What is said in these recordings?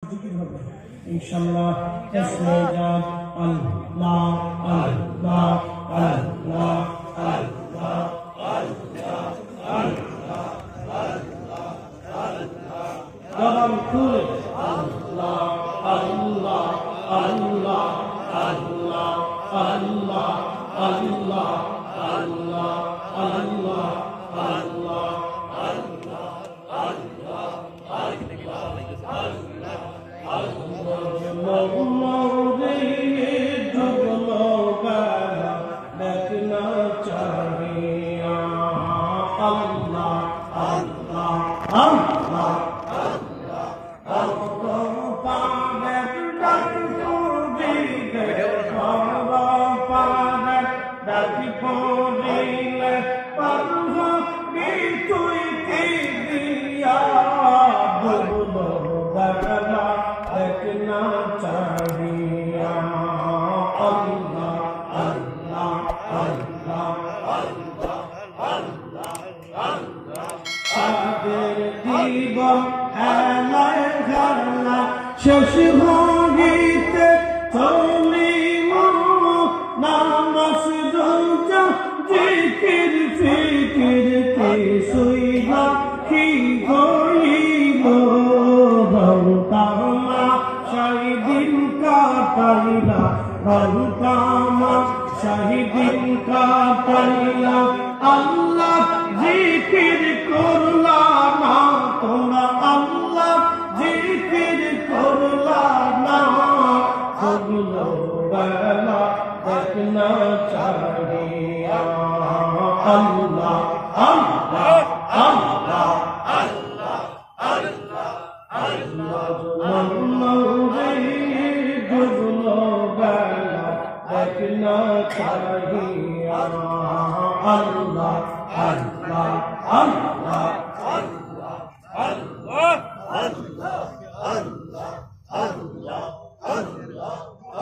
জিকির হবে ইনশাআল্লাহ। ইসমে জাত আল্লাহ আল্লাহ আল্লাহ আল্লাহ আল্লাহ আল্লাহ আল্লাহ জবান খুলে আল্লাহ আল্লাহ আল্লাহ আল্লাহ আল্লাহ আল্লাহ আল্লাহ আল্লাহ আল্লাহ শেষ ভাগিতে চলি নামাজ রোজা জিকির ফিকির কিছুই বাকি হইল রমতামা শহীদিন কাটাইলা রমতামা শহীদিন কাটাইলা আল্লাহ জিকির করলা না তোমরা আল্লাহ জিকির করলা না সবলো বেলা দেখনা চাহিয়া আল্লাহ আল্লাহ আল্লাহ আল্লাহ আল্লাহ আল্লাহ মৌরে ডুবলো বেলা দেখনা চাহিয়া আল্লাহ আল্লাহ আল্লাহ আল্লাহ আল্লাহ আল্লাহ আল্লাহ আল্লাহ আল্লাহ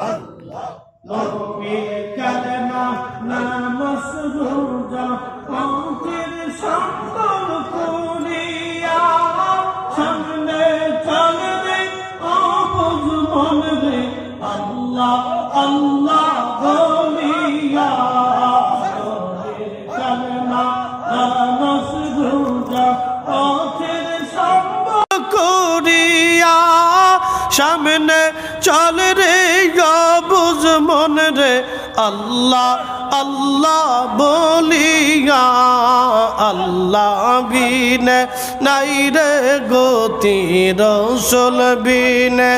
আল্লাহ নবী কালেমা নামাজ রোজা অন্তর সুন্দর করিয়া সামনে চলে রে অবুঝ মন রে আল্লাহ আল্লাহ বলিয়া নবী কালেমা নামাজ রোজা অন্তর সুন্দর করিয়া সামনে চল রে বুঝ মন রে আল্লাহ আল্লাহ বলিয়া আল্লাহ বিনে নাই রে গতি রসুল বিনে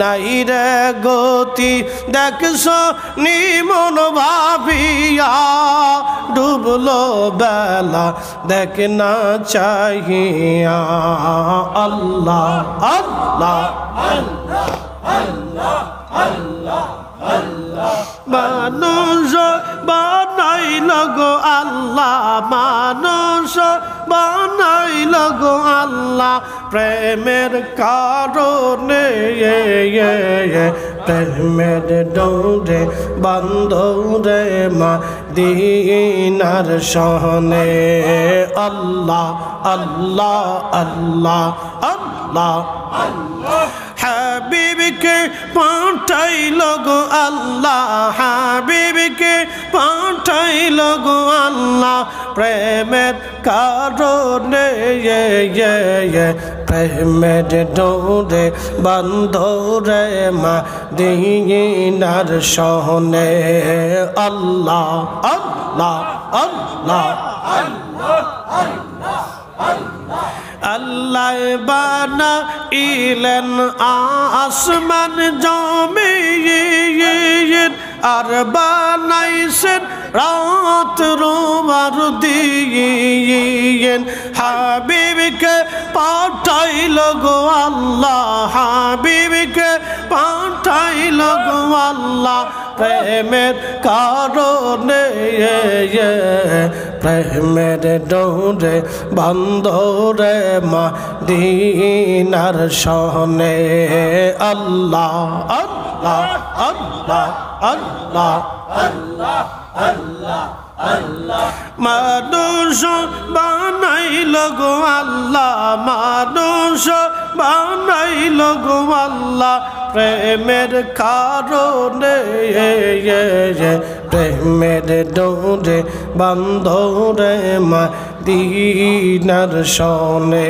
নাই রে গতি দেখছ নিমন ভাবিয়া ডুবলো বেলা দেখ না চাহিয়া আল্লাহ আল্লাহ আল্লাহ আল্লাহ আল্লাহ আল্লাহ মানুষ বানাইল গো আল্লাহ মানুষ বানাইল গো আল্লাহ প্রেমের কারণে প্রেমের ডোরে বন্ধরে মা দিনার সহনে আল্লাহ আল্লাহ আল্লাহ আল্লাহ আল্লাহ হাবিবকে পাঠাইল গো আল্লাহ হাবিবকে পাঠাইল গো আল্লাহ প্রেমের কারণে প্রেমের ডোরে বন্ধরে মা দিনার সহনে আল্লাহ আল্লাহ আল্লাহ আল্লাহ আল্লাহ আল্লাহ আল্লাহ বানাইলেন আসমান জমিন আর বানাইছেন রাত রোমার দিন হাবিবকে পাঠাইল গো আল্লাহ হাবিবকে পাঠাই বানাইল গো আল্লাহ প্রেমের কারণে প্রেমের ডোরে বন্ধরে মদিনার শহরে আল্লাহ আল্লাহ আল্লাহ আল্লাহ আল্লাহ আল্লাহ আল্লাহ মানুষ বানাইল গো আল্লাহ মানুষ বানাইল গো আল্লাহ প্রেমের কারণে প্রেমের ডোরে বন্ধরে মদিনার শহরে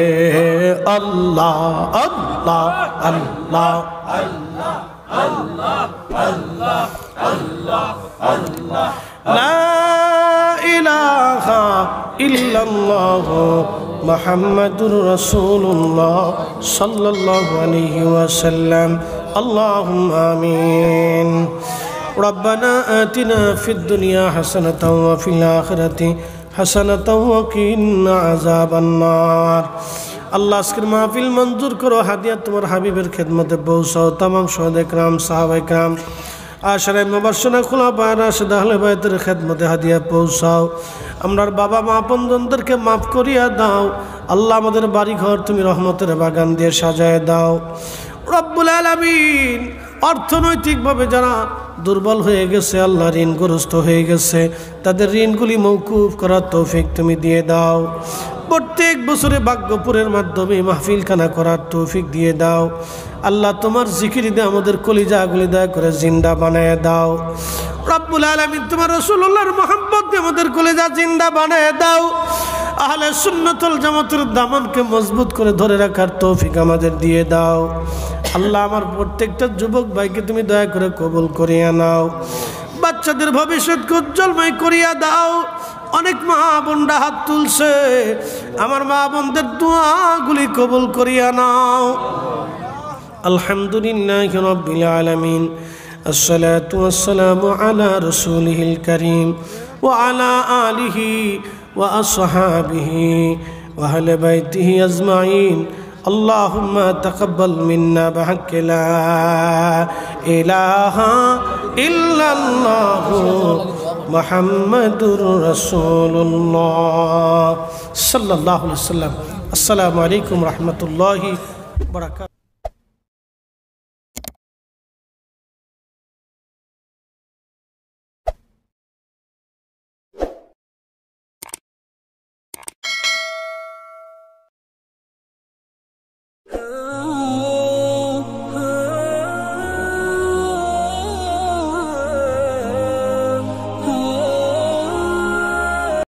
আল্লাহ আল্লাহ আল্লাহ আল্লাহ আল্লাহ আল্লাহ আল্লাহ আল্লাহ লা ইলাহা ইল্লাল্লাহ মুহাম্মাদুর রাসূলুল্লাহ সাল্লাল্লাহু আলাইহি ওয়াসাল্লাম আল্লাহুম্মা আমিন রব্বানা আতিনা ফিদ দুনিয়া হাসানাতাও ওয়া ফিল আখিরাতি হাসানাতাও ওয়া কিনা আযাবান নার আল্লাহ আজকের মাহফিল মঞ্জুর করো হাদিয়া তোমার হাবিবের খেদমতে পৌঁছাও तमाम শহীদ کرام সাহাবা کرام আশারে মুবাশশিরা খুলাফায়ে রাশিদ আহলে বাইতের খেদমতে হাদিয়া পৌঁছাও আমরার বাবা মা আপনজনদেরকে মাফ করিয়া দাও আল্লাহ আমাদের বাড়ি ঘর তুমি রহমতের বাগান দিয়ে সাজায় দাও রব্বুল আলামিন অর্থনৈতিকভাবে যারা দুর্বল হয়ে গেছে আল্লাহ ঋণগ্রস্ত হয়ে গেছে তাদের ঋণগুলি মওকুফ করার তৌফিক তুমি দিয়ে দাও প্রত্যেক বছরে ভাগ্যপুরের মাধ্যমে মাহফিলখানা করার তৌফিক দিয়ে দাও আল্লাহ তোমার জিকির দিয়ে আমাদের কলিজাগুলি দয়া করে জিন্দা বানায় দাও রব্বুল আলামিন তোমার রাসূলুল্লাহর মহব্বত দিয়ে আমাদের কলিজা জিন্দা বানায় দাও আহলে সুন্নাতুল জামাতের দামনকে মজবুত করে ধরে রাখার তৌফিক আমাদের দিয়ে দাও আল্লাহ আমার প্রত্যেকটা যুবক ভাইকে তুমি দয়া করে কবুল করিয়া নাও বাচ্চাদের ভবিষ্যৎকে উজ্জ্বলময় করিয়া দাও অনেক মা বোনরা হাত তুলছে আমার মা বোনদের দোয়াগুলি কবুল করিয়া নাও আলহামদুলিল্লাহি রাব্বিল আলামিন আসসালাতু ওয়াসসালামু আলা রাসূলিহিল কারীম ওয়া আলা আলিহি ওয়া আসহাবিহি ওয়া আহলি বাইতিহি আজমাইন اللهم تقبل منا بحق لا إله إلا الله محمد رسول الله صلى الله عليه وسلم السلام عليكم ورحمة الله وبركاته